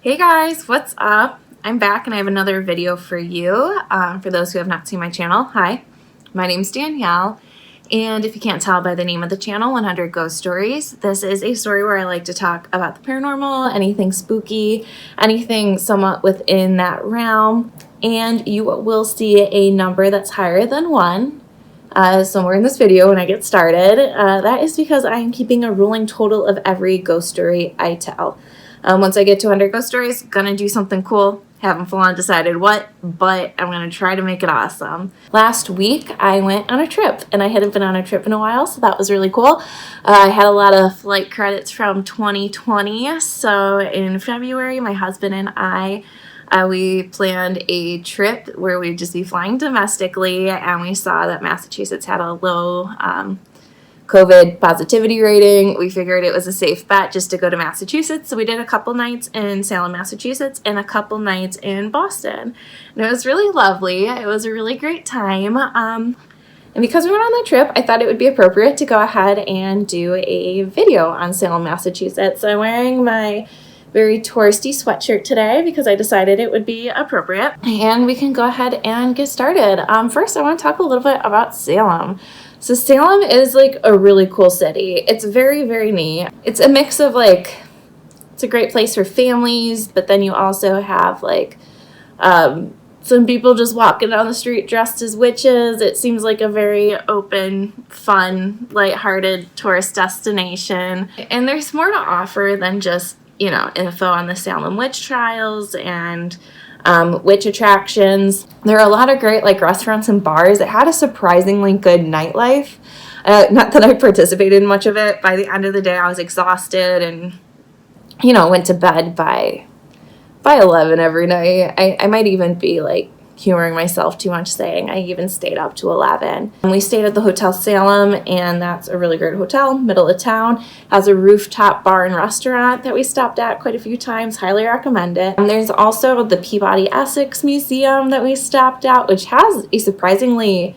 Hey guys, what's up? I'm back and I have another video for you. For those who have not seen my channel, hi, my name's Danielle. And if you can't tell by the name of the channel, 100 Ghost Stories, this is a story where I like to talk about the paranormal, anything spooky, anything somewhat within that realm. And you will see a number that's higher than 1 somewhere in this video when I get started. That is because I am keeping a rolling total of every ghost story I tell. Once I get to 100 ghost stories, gonna do something cool. Haven't full on decided what, but I'm gonna try to make it awesome. Last week, I went on a trip, and I hadn't been on a trip in a while, so that was really cool. I had a lot of flight credits from 2020, so in February, my husband and I, we planned a trip where we'd just be flying domestically, and we saw that Massachusetts had a low COVID positivity rating. We figured it was a safe bet just to go to Massachusetts. So we did a couple nights in Salem, Massachusetts, and a couple nights in Boston. And it was really lovely. It was a really great time. And because we went on that trip, I thought it would be appropriate to go ahead and do a video on Salem, Massachusetts. So I'm wearing my very touristy sweatshirt today because I decided it would be appropriate. And we can go ahead and get started. First, I want to talk a little bit about Salem. So Salem is like a really cool city. It's very, very neat. It's a mix of like, it's a great place for families, but then you also have like some people just walking down the street dressed as witches. It seems like a very open, fun, lighthearted tourist destination. And there's more to offer than just, you know, info on the Salem witch trials and witch attractions. There are a lot of great like restaurants and bars. It had a surprisingly good nightlife. Not that I participated in much of it. By the end of the day, I was exhausted and, you know, went to bed by 11 every night. I might even be like humoring myself too much saying I even stayed up to 11. And we stayed at the Hotel Salem, and that's a really great hotel, middle of town. Has a rooftop bar and restaurant that we stopped at quite a few times. Highly recommend it. And there's also the Peabody Essex Museum that we stopped at, which has a surprisingly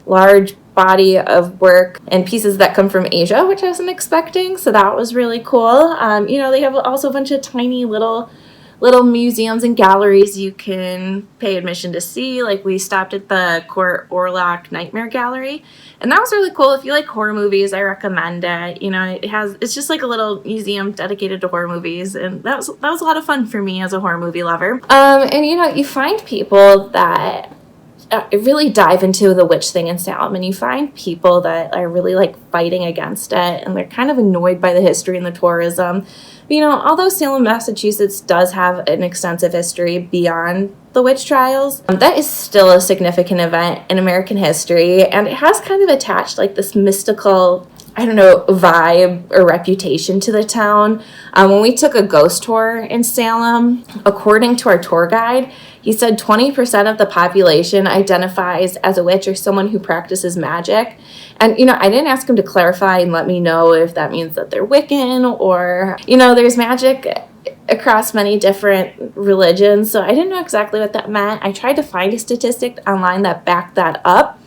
large body of work and pieces that come from Asia, which I wasn't expecting. So that was really cool. You know, they have also a bunch of tiny little museums and galleries you can pay admission to see. Like we stopped at the Orlac Nightmare Gallery, and that was really cool. If you like horror movies, I recommend it. You know, it's just like a little museum dedicated to horror movies, and that was a lot of fun for me as a horror movie lover. And you know, you find people that really dive into the witch thing in Salem, and you find people that are really like fighting against it, and they're kind of annoyed by the history and the tourism. But, you know, although Salem, Massachusetts does have an extensive history beyond the witch trials, that is still a significant event in American history, and it has kind of attached like this mystical, I don't know, vibe or reputation to the town. When we took a ghost tour in Salem, according to our tour guide, he said 20% of the population identifies as a witch or someone who practices magic. And, you know, I didn't ask him to clarify and let me know if that means that they're Wiccan or, you know, there's magic across many different religions. So I didn't know exactly what that meant. I tried to find a statistic online that backed that up,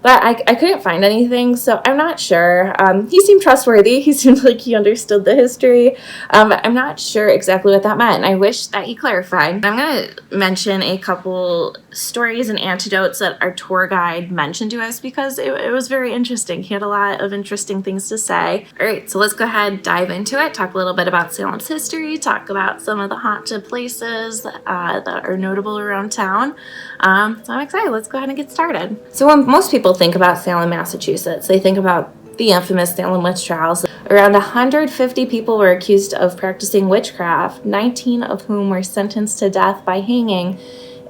but I couldn't find anything, so I'm not sure. He seemed trustworthy. He seemed like he understood the history. But I'm not sure exactly what that meant, and I wish that he clarified. I'm going to mention a couple stories and anecdotes that our tour guide mentioned to us because it was very interesting. He had a lot of interesting things to say. All right, so let's go ahead and dive into it, talk a little bit about Salem's history, talk about some of the haunted places that are notable around town. So I'm excited. Let's go ahead and get started. So when most people think about Salem, Massachusetts, they think about the infamous Salem witch trials. Around 150 people were accused of practicing witchcraft, 19 of whom were sentenced to death by hanging,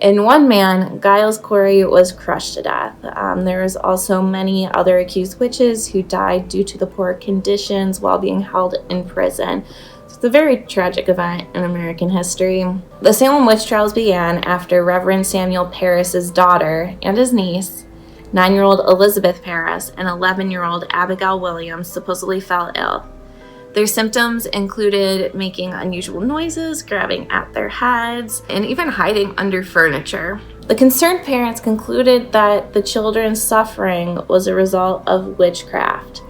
and one man, Giles Corey, was crushed to death. There was also many other accused witches who died due to the poor conditions while being held in prison. It's a very tragic event in American history. The Salem witch trials began after Reverend Samuel Parris's daughter and his niece, 9-year-old Elizabeth Parris and 11-year-old Abigail Williams, supposedly fell ill. Their symptoms included making unusual noises, grabbing at their heads, and even hiding under furniture. The concerned parents concluded that the children's suffering was a result of witchcraft.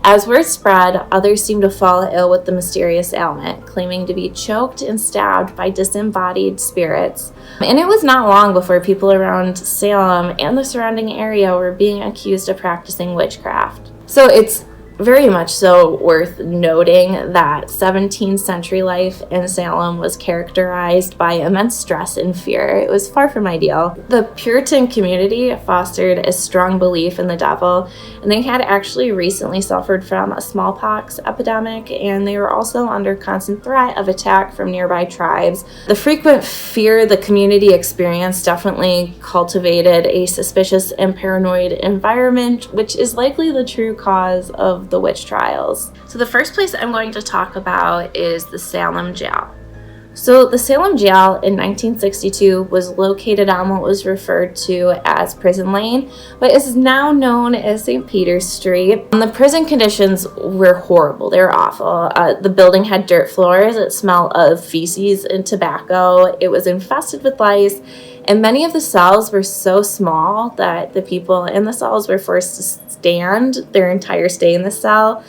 As word spread, others seemed to fall ill with the mysterious ailment, claiming to be choked and stabbed by disembodied spirits. And it was not long before people around Salem and the surrounding area were being accused of practicing witchcraft. So it's very much so worth noting that 17th century life in Salem was characterized by immense stress and fear. It was far from ideal. The Puritan community fostered a strong belief in the devil, and they had actually recently suffered from a smallpox epidemic, and they were also under constant threat of attack from nearby tribes. The frequent fear the community experienced definitely cultivated a suspicious and paranoid environment, which is likely the true cause of the witch trials. So the first place I'm going to talk about is the Salem Jail. So the Salem Jail in 1962 was located on what was referred to as Prison Lane, but is now known as St. Peter's Street. And the prison conditions were horrible. They were awful. The building had dirt floors. It smelled of feces and tobacco. It was infested with lice. And many of the cells were so small that the people in the cells were forced to stand their entire stay in the cell.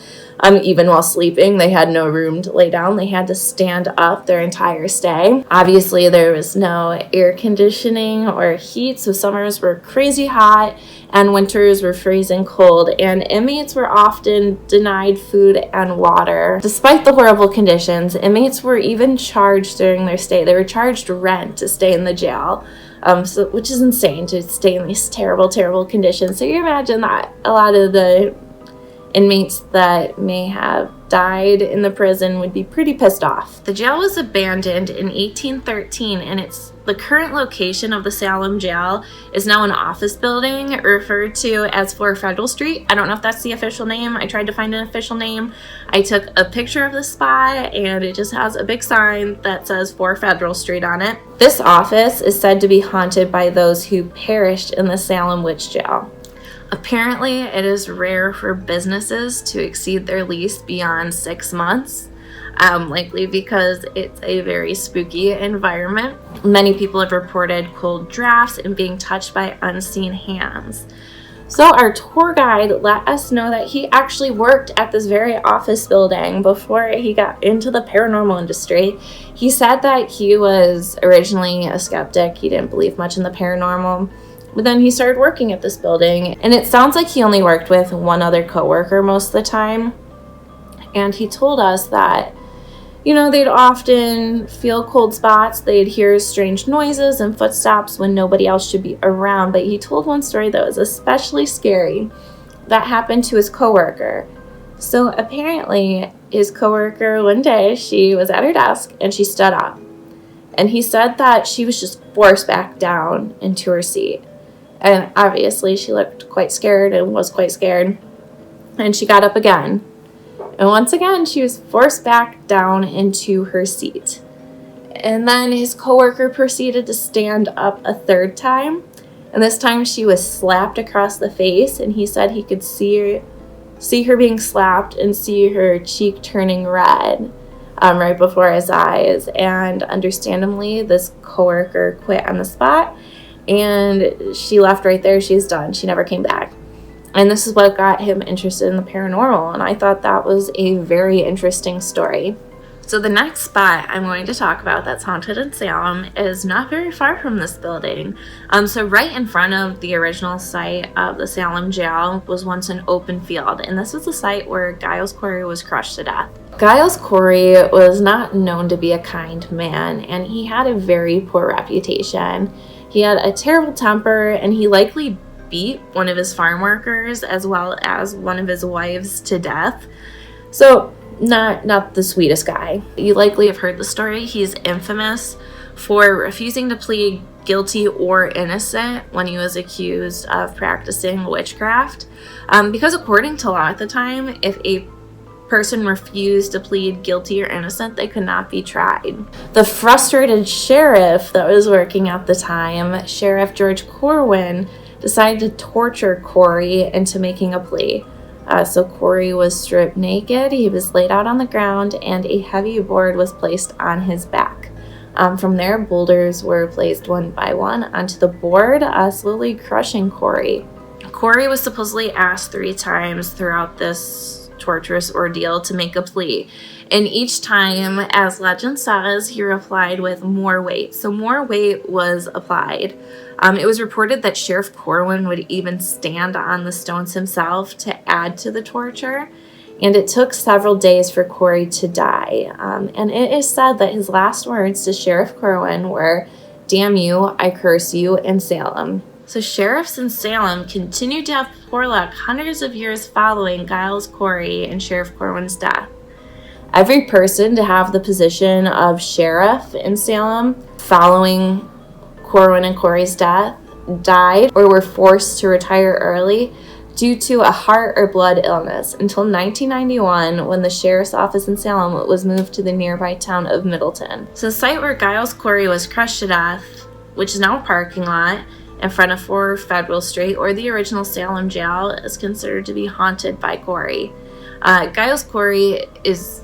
Even while sleeping, they had no room to lay down. They had to stand up their entire stay. Obviously, there was no air conditioning or heat, so summers were crazy hot and winters were freezing cold, and inmates were often denied food and water. Despite the horrible conditions, inmates were even charged during their stay. They were charged rent to stay in the jail. Which is insane to stay in these terrible, terrible conditions. So you imagine that a lot of the inmates that may have died in the prison would be pretty pissed off. The jail was abandoned in 1813, and the current location of the Salem Jail is now an office building referred to as 4 Federal Street. I don't know if that's the official name. I tried to find an official name. I took a picture of the spot, and it just has a big sign that says 4 Federal Street on it. This office is said to be haunted by those who perished in the Salem Witch Jail. Apparently, it is rare for businesses to exceed their lease beyond 6 months, likely because it's a very spooky environment. Many people have reported cold drafts and being touched by unseen hands. So our tour guide let us know that he actually worked at this very office building before he got into the paranormal industry. He said that he was originally a skeptic. He didn't believe much in the paranormal. But then he started working at this building, and it sounds like he only worked with one other coworker most of the time. And he told us that, they'd often feel cold spots, they'd hear strange noises and footsteps when nobody else should be around. But he told one story that was especially scary that happened to his coworker. So apparently, his coworker, one day, she was at her desk and she stood up. And he said that she was just forced back down into her seat. And obviously she looked quite scared and was quite scared. And she got up again. And once again, she was forced back down into her seat. And then his coworker proceeded to stand up a third time. And this time she was slapped across the face. And he said he could see her being slapped and see her cheek turning red right before his eyes. And understandably, this coworker quit on the spot. And she left right there. She's done. She never came back. And this is what got him interested in the paranormal. And I thought that was a very interesting story. So the next spot I'm going to talk about that's haunted in Salem is not very far from this building. So right in front of the original site of the Salem Jail was once an open field. And this was the site where Giles Corey was crushed to death. Giles Corey was not known to be a kind man, and he had a very poor reputation. He had a terrible temper, and he likely beat one of his farm workers as well as one of his wives to death. So not the sweetest guy. You likely have heard the story. He's infamous for refusing to plead guilty or innocent when he was accused of practicing witchcraft. Because according to law at the time, if a person refused to plead guilty or innocent, they could not be tried. The frustrated sheriff that was working at the time, Sheriff George Corwin, decided to torture Corey into making a plea. So Corey was stripped naked, he was laid out on the ground, and a heavy board was placed on his back. From there, boulders were placed one by one onto the board, slowly crushing Corey. Corey was supposedly asked 3 times throughout this torturous ordeal to make a plea. And each time, as legend says, he replied with more weight. So more weight was applied. It was reported that Sheriff Corwin would even stand on the stones himself to add to the torture. And it took several days for Corey to die. And it is said that his last words to Sheriff Corwin were, "Damn you, I curse you," in Salem. So sheriffs in Salem continued to have poor luck hundreds of years following Giles Corey and Sheriff Corwin's death. Every person to have the position of sheriff in Salem following Corwin and Corey's death died or were forced to retire early due to a heart or blood illness until 1991, when the sheriff's office in Salem was moved to the nearby town of Middleton. So the site where Giles Corey was crushed to death, which is now a parking lot in front of 4 Federal Street, or the original Salem Jail, is considered to be haunted by Corey. Giles Corey is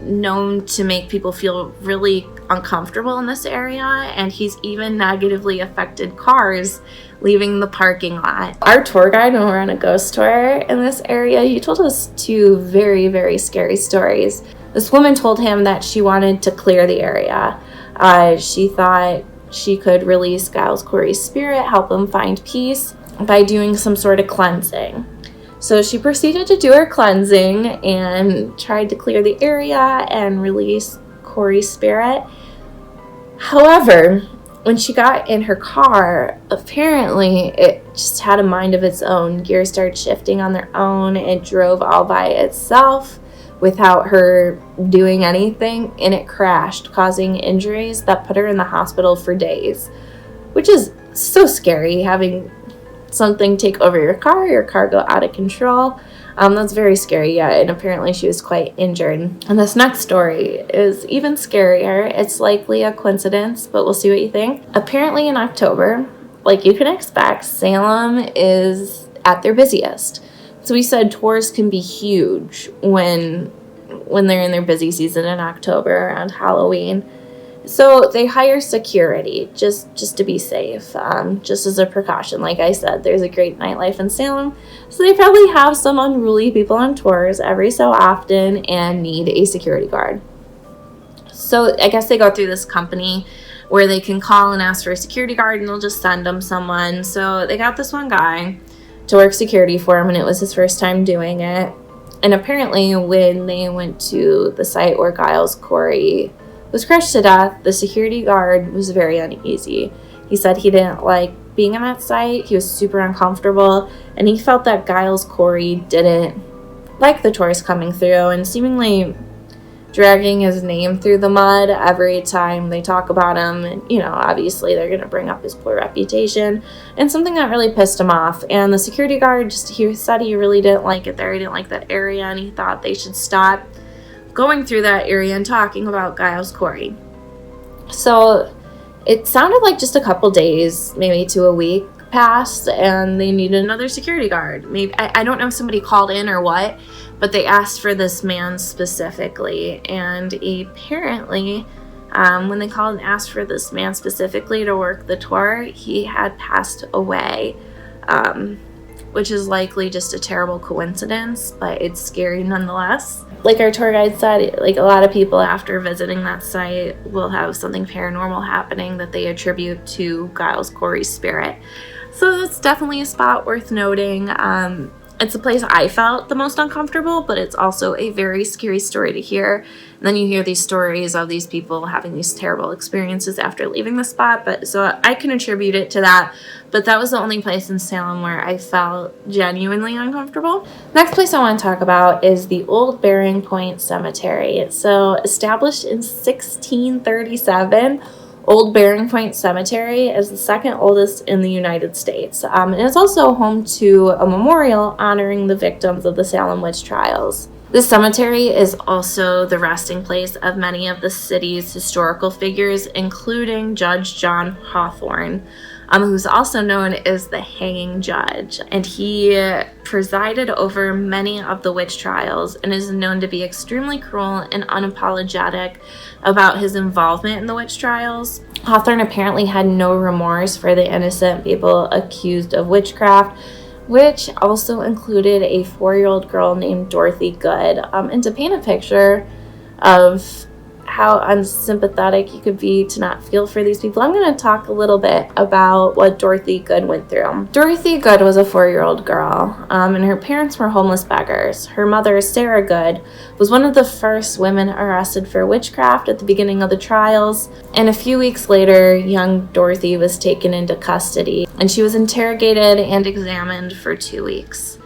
known to make people feel really uncomfortable in this area, and he's even negatively affected cars leaving the parking lot. Our tour guide, when we were on a ghost tour in this area, he told us 2 very, very scary stories. This woman told him that she wanted to clear the area. She thought she could release Giles Corey's spirit, help him find peace by doing some sort of cleansing. So she proceeded to do her cleansing and tried to clear the area and release Corey's spirit. However, when she got in her car, apparently it just had a mind of its own. Gears started shifting on their own. It drove all by itself without her doing anything, and it crashed, causing injuries that put her in the hospital for days, which is so scary, having something take over your car go out of control. That's very scary, yeah, and apparently she was quite injured. And this next story is even scarier. It's likely a coincidence, but we'll see what you think. Apparently in October, like you can expect, Salem is at their busiest. So we said tours can be huge when they're in their busy season in October around Halloween. So they hire security just to be safe, just as a precaution. Like I said, there's a great nightlife in Salem, so they probably have some unruly people on tours every so often and need a security guard. So I guess they go through this company where they can call and ask for a security guard, and they'll just send them someone. So they got this one guy to work security for him, and it was his first time doing it. And apparently when they went to the site where Giles Corey was crushed to death, the security guard was very uneasy. He said he didn't like being on that site. He was super uncomfortable, and he felt that Giles Corey didn't like the tourists coming through and seemingly dragging his name through the mud every time they talk about him. And, you know, obviously they're going to bring up his poor reputation, and something that really pissed him off. And the security guard he said he really didn't like it there. He didn't like that area, and he thought they should stop going through that area and talking about Giles Corey. So it sounded like just a couple days, maybe to a week passed, and they needed another security guard. Maybe I don't know if somebody called in or what, but they asked for this man specifically. And apparently when they called and asked for this man specifically to work the tour, he had passed away, which is likely just a terrible coincidence, but it's scary nonetheless. Like our tour guide said, like a lot of people after visiting that site will have something paranormal happening that they attribute to Giles Corey's spirit. So that's definitely a spot worth noting. It's a place I felt the most uncomfortable, but it's also a very scary story to hear. And then you hear these stories of these people having these terrible experiences after leaving the spot. But so I can attribute it to that. But that was the only place in Salem where I felt genuinely uncomfortable. Next place I want to talk about is the Old Bearing Point Cemetery. So established in 1637, Old Bearing Point Cemetery is the second oldest in the United States. And it's also home to a memorial honoring the victims of the Salem witch trials. This cemetery is also the resting place of many of the city's historical figures, including Judge John Hawthorne, who's also known as the Hanging Judge. And he presided over many of the witch trials and is known to be extremely cruel and unapologetic about his involvement in the witch trials. Hawthorne apparently had no remorse for the innocent people accused of witchcraft, which also included a 4-year-old girl named Dorothy Good. And to paint a picture of how unsympathetic you could be to not feel for these people, I'm going to talk a little bit about what Dorothy Good went through. Dorothy Good was a 4-year-old girl, and her parents were homeless beggars. Her mother, Sarah Good, was one of the first women arrested for witchcraft at the beginning of the trials, and a few weeks later, young Dorothy was taken into custody, and she was interrogated and examined for 2 weeks.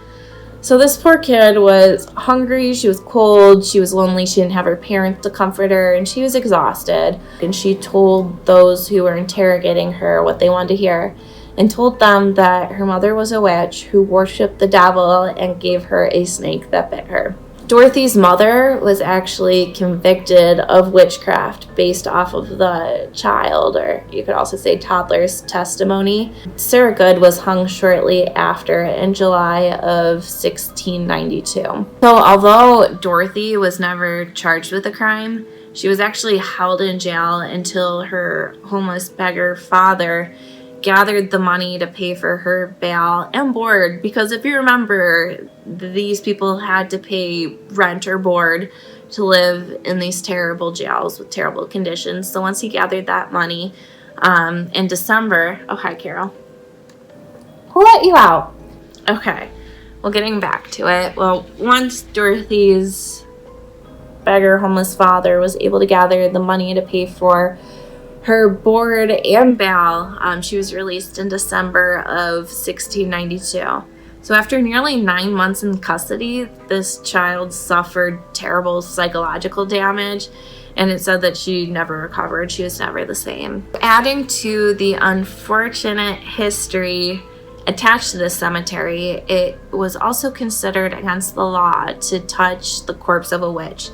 So this poor kid was hungry, she was cold, she was lonely, she didn't have her parents to comfort her, and she was exhausted. And she told those who were interrogating her what they wanted to hear, and told them that her mother was a witch who worshipped the devil and gave her a snake that bit her. Dorothy's mother was actually convicted of witchcraft based off of the child, or you could also say toddler's, testimony. Sarah Good was hung shortly after in July of 1692. So although Dorothy was never charged with a crime, she was actually held in jail until her homeless beggar father gathered the money to pay for her bail and board, because if you remember, these people had to pay rent or board to live in these terrible jails with terrible conditions. So once he gathered that money in December, oh hi Carol, who let you out? Okay, well, getting back to it, well, once Dorothy's beggar homeless father was able to gather the money to pay for her board and bail, she was released in December of 1692. So after nearly 9 months in custody, this child suffered terrible psychological damage, and it said that she never recovered. She was never the same. Adding to the unfortunate history attached to this cemetery, it was also considered against the law to touch the corpse of a witch.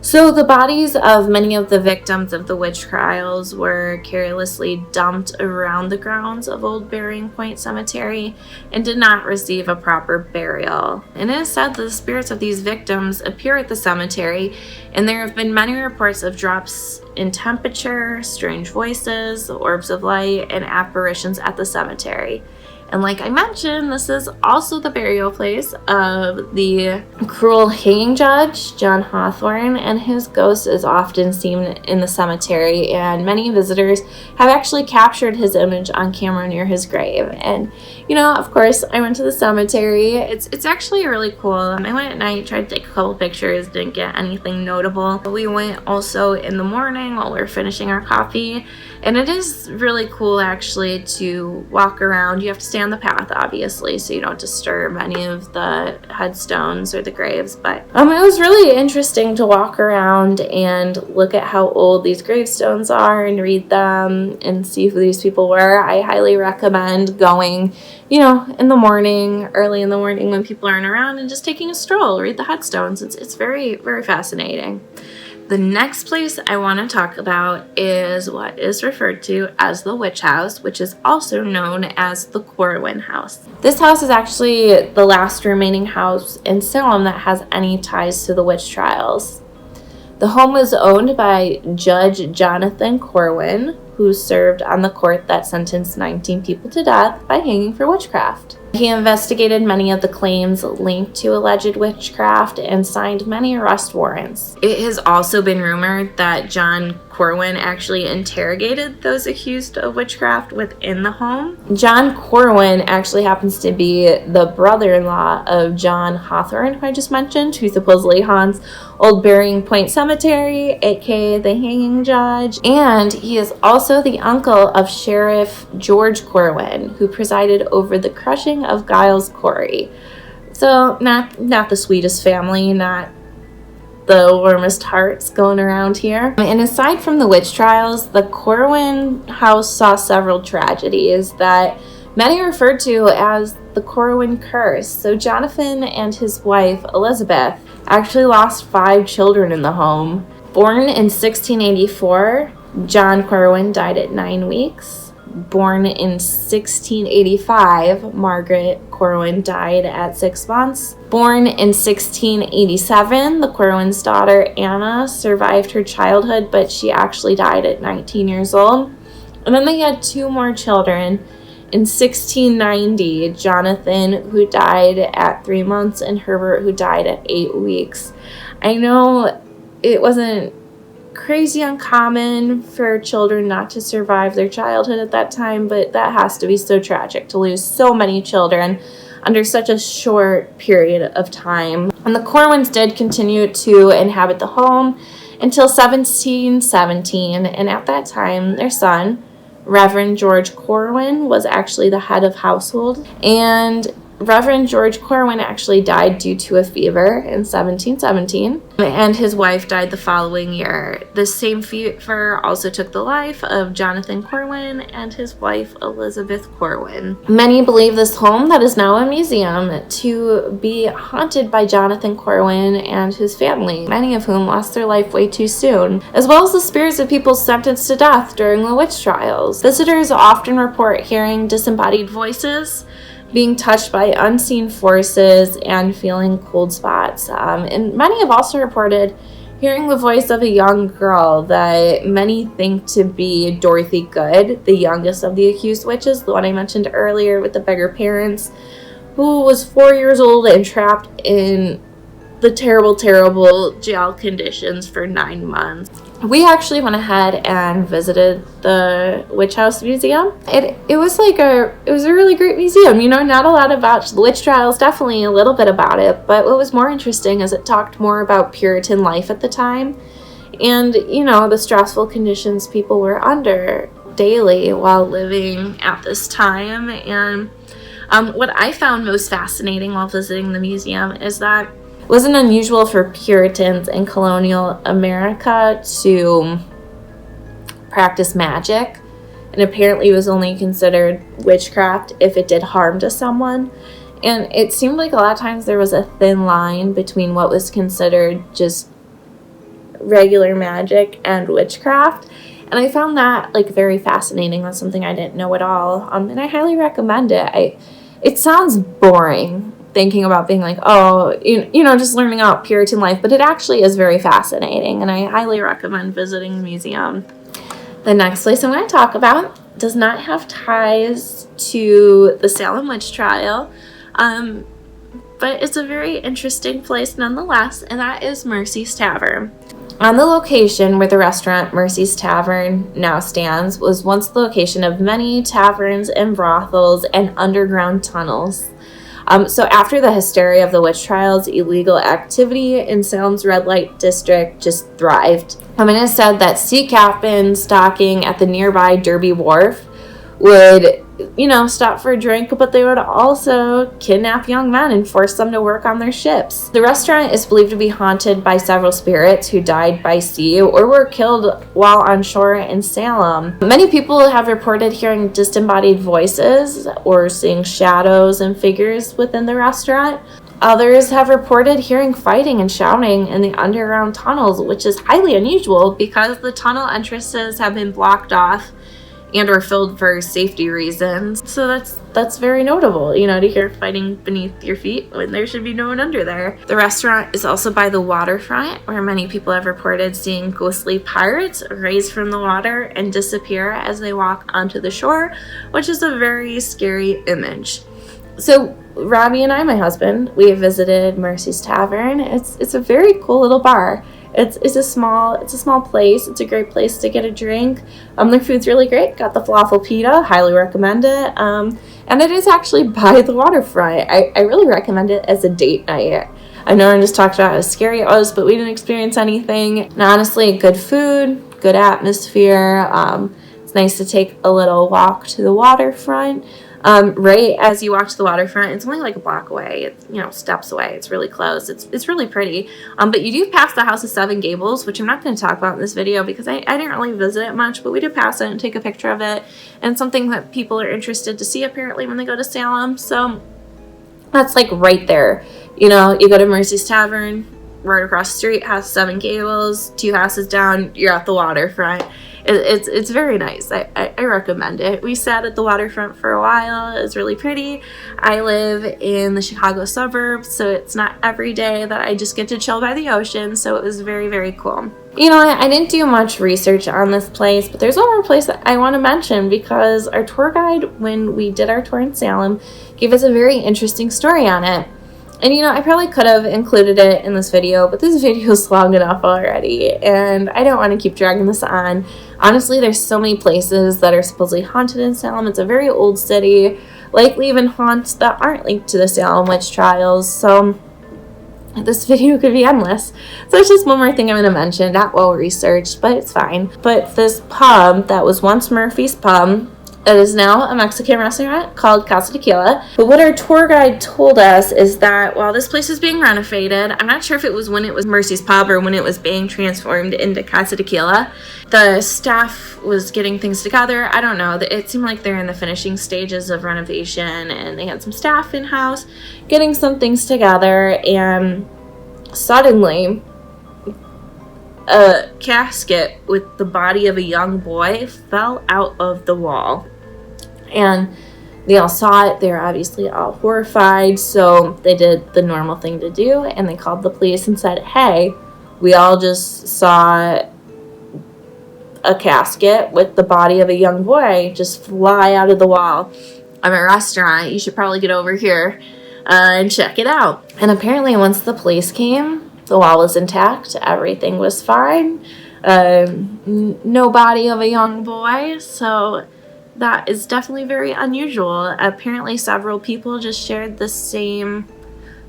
So the bodies of many of the victims of the witch trials were carelessly dumped around the grounds of Old Burying Point Cemetery and did not receive a proper burial. And it is said that the spirits of these victims appear at the cemetery, and there have been many reports of drops in temperature, strange voices, orbs of light, and apparitions at the cemetery. And like I mentioned, this is also the burial place of the cruel hanging judge, John Hawthorne, and his ghost is often seen in the cemetery, and many visitors have actually captured his image on camera near his grave. And, you know, of course, I went to the cemetery. It's actually really cool. I went at night, tried to take a couple pictures, didn't get anything notable. We went also in the morning while we were finishing our coffee, and it is really cool actually to walk around. You have to stay on the path, obviously, so you don't disturb any of the headstones or the graves, but it was really interesting to walk around and look at how old these gravestones are and read them and see who these people were. I highly recommend going, you know, in the morning, early in the morning when people aren't around, and just taking a stroll, read the headstones. It's very, very fascinating. The next place I want to talk about is what is referred to as the Witch House, which is also known as the Corwin House. This house is actually the last remaining house in Salem that has any ties to the witch trials. The home was owned by Judge Jonathan Corwin, who served on the court that sentenced 19 people to death by hanging for witchcraft. He investigated many of the claims linked to alleged witchcraft and signed many arrest warrants. It has also been rumored that John Corwin actually interrogated those accused of witchcraft within the home. John Corwin actually happens to be the brother-in-law of John Hawthorne, who I just mentioned, who supposedly haunts Old Burying Point Cemetery, aka the Hanging Judge, and he is also the uncle of Sheriff George Corwin, who presided over the crushing of Giles Corey. So not the sweetest family, not the warmest hearts going around here. And aside from the witch trials, the Corwin house saw several tragedies that many referred to as the Corwin Curse. So Jonathan and his wife Elizabeth actually lost 5 children in the home. Born in 1684, John Corwin died at 9 weeks. Born in 1685, Margaret Corwin died at 6 months. Born in 1687, the Corwin's daughter Anna survived her childhood, but she actually died at 19 years old. And then they had 2 more children In 1690, Jonathan, who died at 3 months, and Herbert, who died at 8 weeks. I know it wasn't crazy uncommon for children not to survive their childhood at that time, but that has to be so tragic to lose so many children under such a short period of time. And the Corwins did continue to inhabit the home until 1717, and at that time, their son, Reverend George Corwin, was actually the head of household, and Reverend George Corwin actually died due to a fever in 1717, and his wife died the following year. The same fever also took the life of Jonathan Corwin and his wife Elizabeth Corwin. Many believe this home that is now a museum to be haunted by Jonathan Corwin and his family, many of whom lost their life way too soon, as well as the spirits of people sentenced to death during the witch trials. Visitors often report hearing disembodied voices, being touched by unseen forces, and feeling cold spots. And many have also reported hearing the voice of a young girl that many think to be Dorothy Good, the youngest of the accused witches, the one I mentioned earlier with the beggar parents, who was 4 years old and trapped in the terrible, terrible jail conditions for 9 months. We actually went ahead and visited the Witch House Museum. It was a really great museum. You know, not a lot about the witch trials, definitely a little bit about it, but what was more interesting is it talked more about Puritan life at the time and, you know, the stressful conditions people were under daily while living at this time. And what I found most fascinating while visiting the museum is that it wasn't unusual for Puritans in colonial America to practice magic, and apparently it was only considered witchcraft if it did harm to someone. And it seemed like a lot of times there was a thin line between what was considered just regular magic and witchcraft. And I found that very fascinating. That's something I didn't know at all. And I highly recommend it. It sounds boring, thinking about being just learning about Puritan life, but it actually is very fascinating, and I highly recommend visiting the museum. The next place I'm going to talk about does not have ties to the Salem witch trial, but it's a very interesting place nonetheless, and that is Mercy's Tavern. On the location where the restaurant Mercy's Tavern now stands was once the location of many taverns and brothels and underground tunnels. So after the hysteria of the witch trials, illegal activity in Salem's red light district just thrived. It is said that sea captains docking at the nearby Derby Wharf would, stop for a drink, but they would also kidnap young men and force them to work on their ships. The restaurant is believed to be haunted by several spirits who died by sea or were killed while on shore in Salem. Many people have reported hearing disembodied voices or seeing shadows and figures within the restaurant. Others have reported hearing fighting and shouting in the underground tunnels, which is highly unusual because the tunnel entrances have been blocked off and or filled for safety reasons. So that's very notable, to hear fighting beneath your feet when there should be no one under there. The restaurant is also by the waterfront, where many people have reported seeing ghostly pirates rise from the water and disappear as they walk onto the shore, which is a very scary image. So Robbie and I, my husband, we have visited Mercy's Tavern. It's a very cool little bar. It's a small place. It's a great place to get a drink. Their food's really great. Got the falafel pita. Highly recommend it. And it is actually by the waterfront. I really recommend it as a date night. I know I just talked about how scary it was, but we didn't experience anything. And honestly, good food, good atmosphere. It's nice to take a little walk to the waterfront. Right as you walk to the waterfront, it's only a block away. It's, steps away. It's really close. It's really pretty. But you do pass the House of 7 Gables, which I'm not going to talk about in this video because I didn't really visit it much, but we did pass it and take a picture of it. And it's something that people are interested to see apparently when they go to Salem. So that's right there. You go to Mercy's Tavern, right across the street has 7 Gables, 2 houses down, you're at the waterfront. It's very nice. I recommend it. We sat at the waterfront for a while. It was really pretty. I live in the Chicago suburbs, so it's not every day that I just get to chill by the ocean, so it was very, very cool. You know, I didn't do much research on this place, but there's one more place that I want to mention because our tour guide, when we did our tour in Salem, gave us a very interesting story on it. And you know, I probably could have included it in this video, but this video is long enough already, and I don't want to keep dragging this on. Honestly, there's so many places that are supposedly haunted in Salem. It's a very old city, likely even haunts that aren't linked to the Salem witch trials, so this video could be endless. So it's just one more thing I'm going to mention, not well researched, but it's fine. But this pub that was once Murphy's Pub, it is now a Mexican restaurant called Casa Tequila. But what our tour guide told us is that while this place is being renovated, I'm not sure if it was when it was Mercy's Pub or when it was being transformed into Casa Tequila, the staff was getting things together. I don't know. It seemed like they're in the finishing stages of renovation, and they had some staff in-house getting some things together, and suddenly a casket with the body of a young boy fell out of the wall. And they all saw it. They were obviously all horrified, so they did the normal thing to do, and they called the police and said, hey, we all just saw a casket with the body of a young boy just fly out of the wall of a restaurant. You should probably get over here and check it out. And apparently once the police came, the wall was intact. Everything was fine. No body of a young boy, so that is definitely very unusual. Apparently several people just shared the same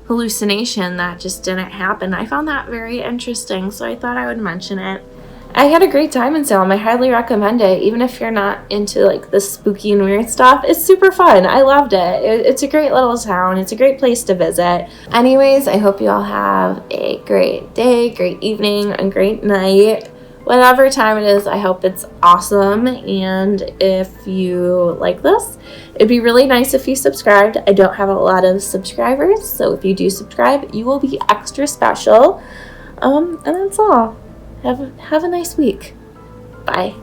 hallucination that just didn't happen. I found that very interesting, so I thought I would mention it. I had a great time in Salem. I highly recommend it, even if you're not into like the spooky and weird stuff. It's super fun. I loved it. It's a great little town. It's a great place to visit. Anyways, I hope you all have a great day, great evening, and great night. Whatever time it is, I hope it's awesome. And if you like this, it'd be really nice if you subscribed. I don't have a lot of subscribers, so if you do subscribe, you will be extra special. And that's all. Have a nice week. Bye.